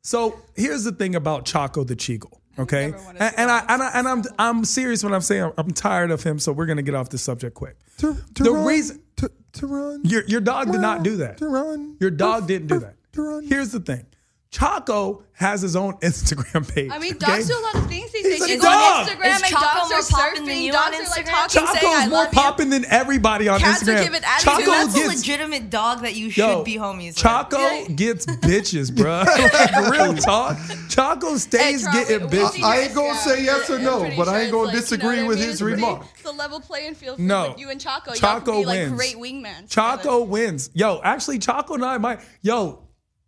So here's the thing about Chaco the Cheagle. Okay, and I'm serious when I'm saying I'm tired of him. So we're gonna get off this subject quick. The reason to run, your dog did not do that. To run, your dog didn't do that. To run. Here's the thing. Chaco has his own Instagram page. I mean, dogs do a lot of things these days. He's You a go on dog. Instagram and Chaco dogs more are popping than surfing. you Dogs on are like Instagram? talking, saying, Chaco's I more love you. popping than everybody on Cats are Instagram. giving attitude. Chaco That's a gets legitimate dog that you should be homies with. Chaco gets bitches, bro. Like, real talk. Chaco stays getting bitches. I ain't gonna say yes or no, but I ain't gonna disagree with his remark. It's a level playing field for No. you and Chaco. Chaco Y'all can be wins. like great wingmans. Chaco wins. Yo, actually, Chaco and I might.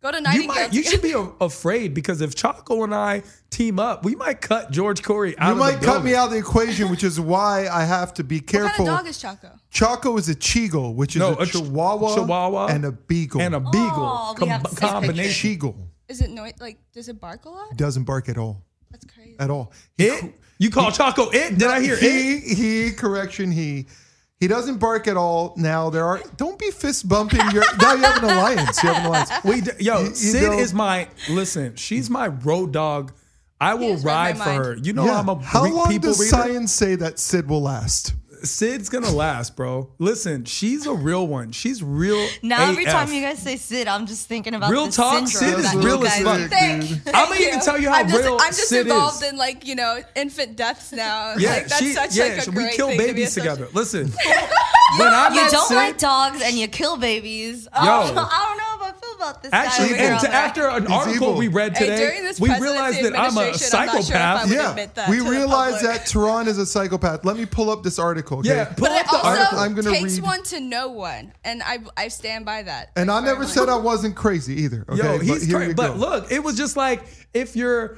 Go to Nightingale. You should be afraid because if Chaco and I team up, we might cut George Corey out You of might the cut me building. out of the equation, which is why I have to be What careful. kind of dog is Chaco? Chaco is a Cheagle, which is a Chihuahua and a Beagle. And a Beagle. Oh, we have the same Combination. Cheagle. Is it does it bark a lot? Doesn't bark at all. That's crazy. At all. You call Chaco it? Did I hear it? He doesn't bark at all. Now don't be fist bumping now you have an alliance. Sid is listen, she's my road dog. I will ride for her. You know I'm a How long people does reader. science say that Sid will last? Sid's gonna last, bro. Listen, she's a real one. She's real. Now every AF. time you guys say Sid, I'm just thinking about Real the talk, syndrome Sid is that real you as guys- fuck. I'm gonna even tell you how real I'm just Sid involved is. in infant deaths now. Yeah, like, that's such a we great kill thing to be babies associated. together. Listen, when I You met don't Sid, like dogs and you kill babies. Yo. I don't know how I feel about this actually, guy. over there. after an article evil. we read Hey, today, during this we presidency realized that I'm a administration, I'm not sure if I psychopath. would admit that We to the realized public. that Tehran is a psychopath. Let me pull up this article. Okay? Yeah, pull But up it the also article. I'm gonna takes read. one to know one, and I stand by that. And I Thanks very never much. said I wasn't crazy either. Okay? Yo, But he's here crazy. you But go. look, it was just like if you're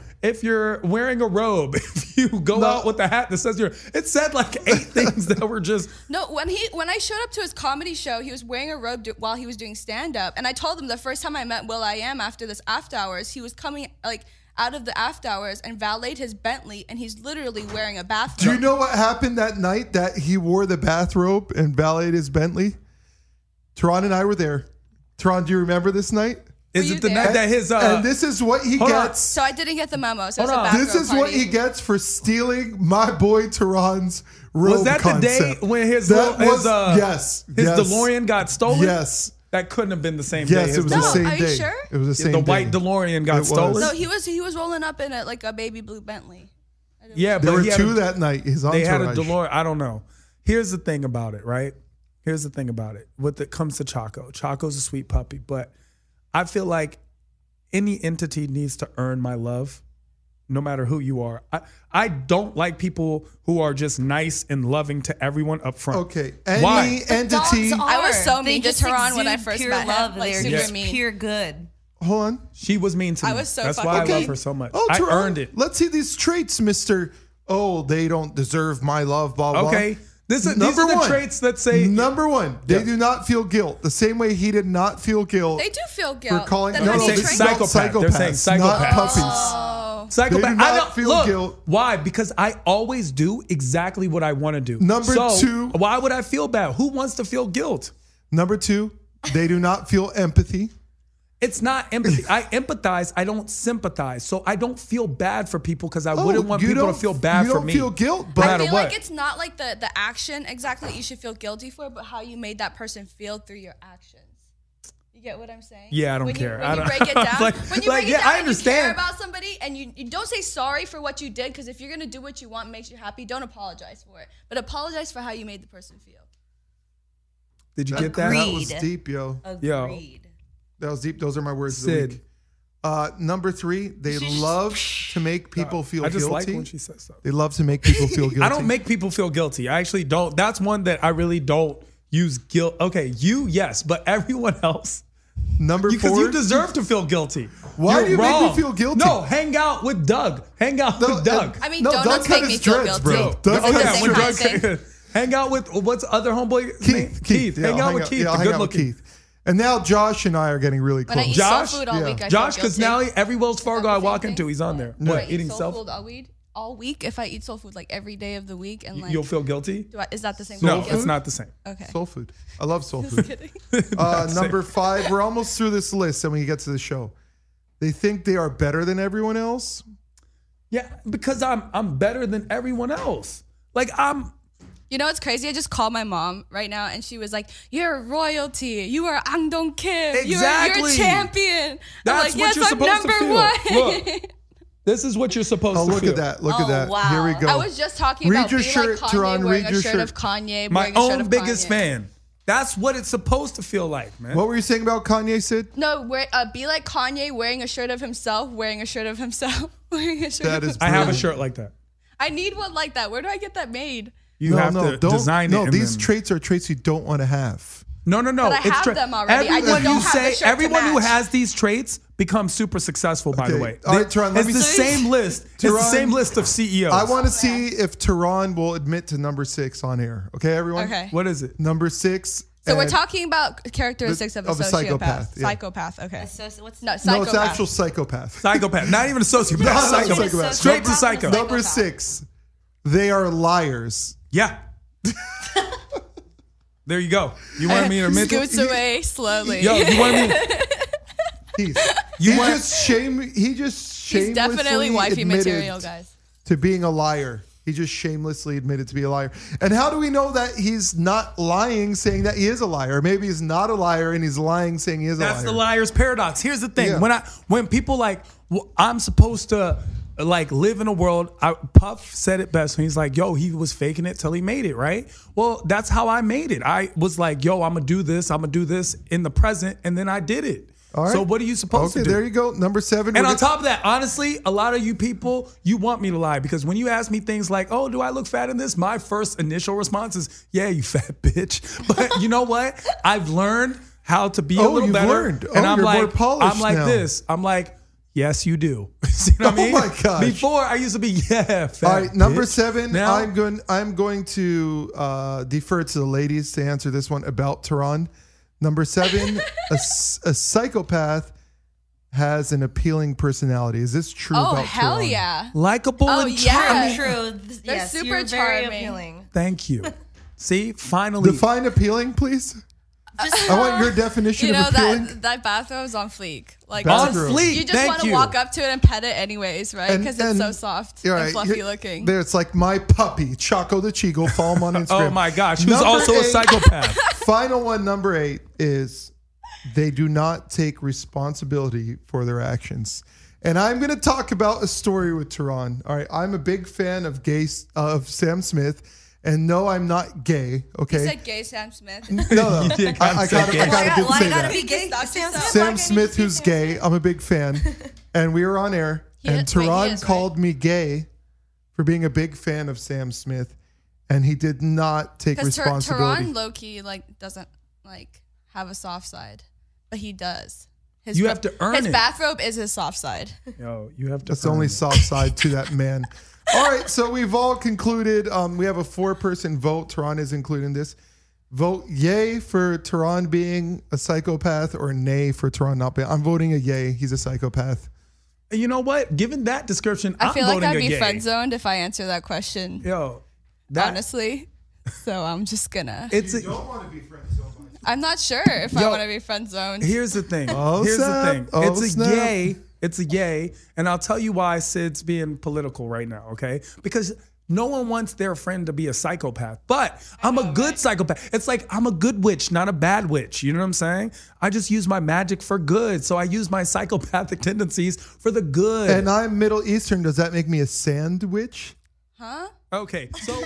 wearing a robe, if you go out with a hat that says it said like 8 things that were just. No, when I showed up to his comedy show, he was wearing a robe while he was doing stand up, and I told him the first time I met Will I Am after this after hours, he was coming out of the after hours and valeted his Bentley, and he's literally wearing a bathrobe. Do you know what happened that night that he wore the bathrobe and valeted his Bentley? Tehran and I were there. Tehran, do you remember this night? Is you it the there? night that his and this is what he hold on. gets. So I didn't get the memo. So it was a Hold on. bathrobe This is what party. he gets for stealing my boy Tehran's robe was that concept. the day when his yes, DeLorean got stolen? Yes. That couldn't have been the same day. Yes, as it was the the same are you day. sure? It was the same the day. white DeLorean got It was. stolen. No, he was rolling up in a baby blue Bentley. Yeah, There but were he had two that night. His They had a entourage. DeLorean. I don't know. Here's the thing about it, right? Here's the thing about it. When it comes to Chaco, Chaco's a sweet puppy, but I feel like any entity needs to earn my love, no matter who you are. I don't like people who are just nice and loving to everyone up front. Okay. Any Why? entity. I was so They mean to just Tehran when I exude first pure met him. love. Like, They're super just mean. pure good. Hold on. She was mean to me. I was so That's fucking why I love mean. her so much. Oh, I Tehran, earned it. Let's see these traits, Mr. Oh, they don't deserve my love, blah, blah. Okay. These are Number the one. traits that say Number one, they Yeah. do not feel guilt. The same way he did not feel guilt They do feel guilt. for calling. Then No, how no, do you this is train- not Psychopath. They're saying psychopaths, not psychopaths. puppies. Oh. psychopath. They do I not don't feel look, guilt. Why? Because I always do exactly what I want to do. Number So, two. why would I feel bad? Who wants to feel guilt? Number two, they do not feel empathy. It's not empathy. I empathize. I don't sympathize. So I don't feel bad for people because I wouldn't want you people to don't- feel bad you for don't me. feel guilt, no but- matter I feel what. like it's not like the action exactly that you should feel guilty for, but how you made that person feel through your actions. You get what I'm saying? Yeah, I don't when care. When I you don't- break it down, Like- when you like, break yeah, it down I and you care understand. about somebody and you don't say sorry for what you did, because if you're gonna do what you want makes you happy, don't apologize for it. But apologize for how you made the person feel. Did you get that? That was Agreed. deep, yo. Agreed. That was deep. Those are my words of the Sid. week. Number three, they love to make people feel I just guilty. like when she says so. They love to make people feel guilty. I don't make people feel guilty. I actually don't. That's one that I really don't use guilt. Okay, you, yes, but everyone else. Number Because four, you deserve to feel guilty. Why You're do you make me wrong. feel guilty? No, hang out with Doug. Hang out with Doug. I mean, No, donuts Doug cut make me his feel dreads, guilty. bro. Doug It's cut the his same dreads. kind of thing. Hang out with what's the other homeboy? Keith. Yeah, Hang I'll out with Keith. Yeah, I'll the hang good out with looking. Keith. And now Josh and I are getting really When I close. eat Josh? soul food all Yeah. week, I Josh, feel because guilty. now every Wells Fargo I Is that the walk same into, thing? he's on there. When I What? eat Eating soul self? food all week, if I eat soul food like every day of the week, and like You'll feel guilty? is that the same? No, thing? it's not the same. Okay. Soul food. I love soul Just food. kidding. Number five, we're almost through this list and we get to the show. They think they are better than everyone else. Yeah, because I'm better than everyone else. Like You know what's crazy? I just called my mom right now, and she was like, "You're royalty. You are Angdong Kim. Exactly. You're a champion." That's I'm like, what "Yes, you're I'm supposed to number feel. one." Look, this is what you're supposed Oh, to look feel. at that. Look at Oh, that. wow. Here we go. I was just talking Read about your being shirt, like Kanye, Teron, wearing read a your shirt shirt. of Kanye, My wearing a shirt own of biggest Kanye. fan. That's what it's supposed to feel like, man. What were you saying about Kanye, Sid? No, be like Kanye, wearing a shirt of himself, wearing a shirt of himself, wearing a shirt That of is himself. I have a brilliant. shirt like that. I need one like that. Where do I get that made? You have to design it. No, and these then- traits are traits you don't want to have. No. But I have them already. I just Everyone don't you have the say, shirt to everyone who match. has these traits becomes super successful. By the Okay. way, All right, Teron, let it's me the see. same list. It's the Teron, same list of CEOs. I want to see if Teron will admit to number 6 on air. Okay, everyone? Okay. What is it? Number 6. So we're and- talking about characteristics of a sociopath. yeah. Psychopath. Okay. What's No, No, psychopath. it's actual psychopath. Psychopath. Not even a sociopath. Not a Psychopath. psychopath. Straight to psycho. Number 6. They are liars. Yeah. There you go. You wanted me to admit to Scoots away slowly. Yo, you wanted me He want- just shamelessly He's definitely wifey admitted material, guys. to being a liar. He just shamelessly admitted to be a liar. And how do we know that he's not lying, saying that he is a liar? Maybe he's not a liar and he's lying, saying he is a liar. That's the liar's paradox. Here's the thing: Yeah. when people like, well, I'm supposed to like live in a world. Puff said it best when he's like, "Yo, he was faking it till he made it." Right? Well, that's how I made it. I was like, "Yo, I'm gonna do this in the present," and then I did it. All right. So what are you supposed to Okay, do? there you go. Number 7. And we're on top of that, honestly, a lot of you people, you want me to lie because when you ask me things like, "Oh, do I look fat in this?" My first initial response is, "Yeah, you fat bitch." But you know what? I've learned how to be a little you've better. learned. And Oh, I'm you're like, more polished I'm like now. this. I'm like, "Yes, you do." See what I mean? Oh my gosh. Before I used to be, yeah, fat. All right, number bitch. 7. Now, I'm going to defer to the ladies to answer this one about Tehran. Number 7, a psychopath has an appealing personality. Is this true Oh, about hell Tehran? yeah. likable Oh, and yeah. charming. True. They're Yes, super you're very charming. appealing. Thank you. See, finally. Define appealing, please. I want your definition You know of appealing. that bathrobe's on fleek. Like On it's just- fleek, You just thank want to you. walk up to it and pet it anyways, right? And- Because it's and- so soft You're and right. fluffy Here- looking. There, it's like my puppy, Choco the Chico. Follow him on Instagram. Oh my gosh, who's Number also a 8. psychopath? Final one, number 8, is they do not take responsibility for their actions. And I'm going to talk about a story with Tehran. All right, I'm a big fan of Sam Smith, and no, I'm not gay. Okay, You said gay Sam Smith. no, You I can't say gay. gotta Why say gotta that. be gay? Stop Sam yourself. Smith, Sam why can't Smith, you who's say gay, I'm a big fan, and we were on air, and wait, he Tehran is, right? called me gay for being a big fan of Sam Smith, and he did not take Because responsibility. Tehran low-key doesn't have a soft side, but he does. You have to earn his it. bathrobe is his soft side. Yo, you have to. That's the only soft side to that man. All right, so we've all concluded. We have a 4-person vote. Tehran is including this. Vote yay for Tehran being a psychopath or nay for Tehran not being. I'm voting a yay. He's a psychopath. You know what? Given that description, I I'm feel like voting I'd a be yay. friend zoned if I answer that question. Yo, that Honestly. So I'm just gonna. it's a, don't want to be friends so much. I'm not sure if I Yo, want to be friend zoned. here's the thing. Oh, here's snap. the thing. Oh, It's a snap. yay. It's a yay, and I'll tell you why Sid's being political right now. Okay, because no one wants their friend to be a psychopath, but I'm a good psychopath. It's like I'm a good witch, not a bad witch. You know what I'm saying? I just use my magic for good, so I use my psychopathic tendencies for the good. And I'm Middle Eastern. Does that make me a sandwich? Huh? Okay, so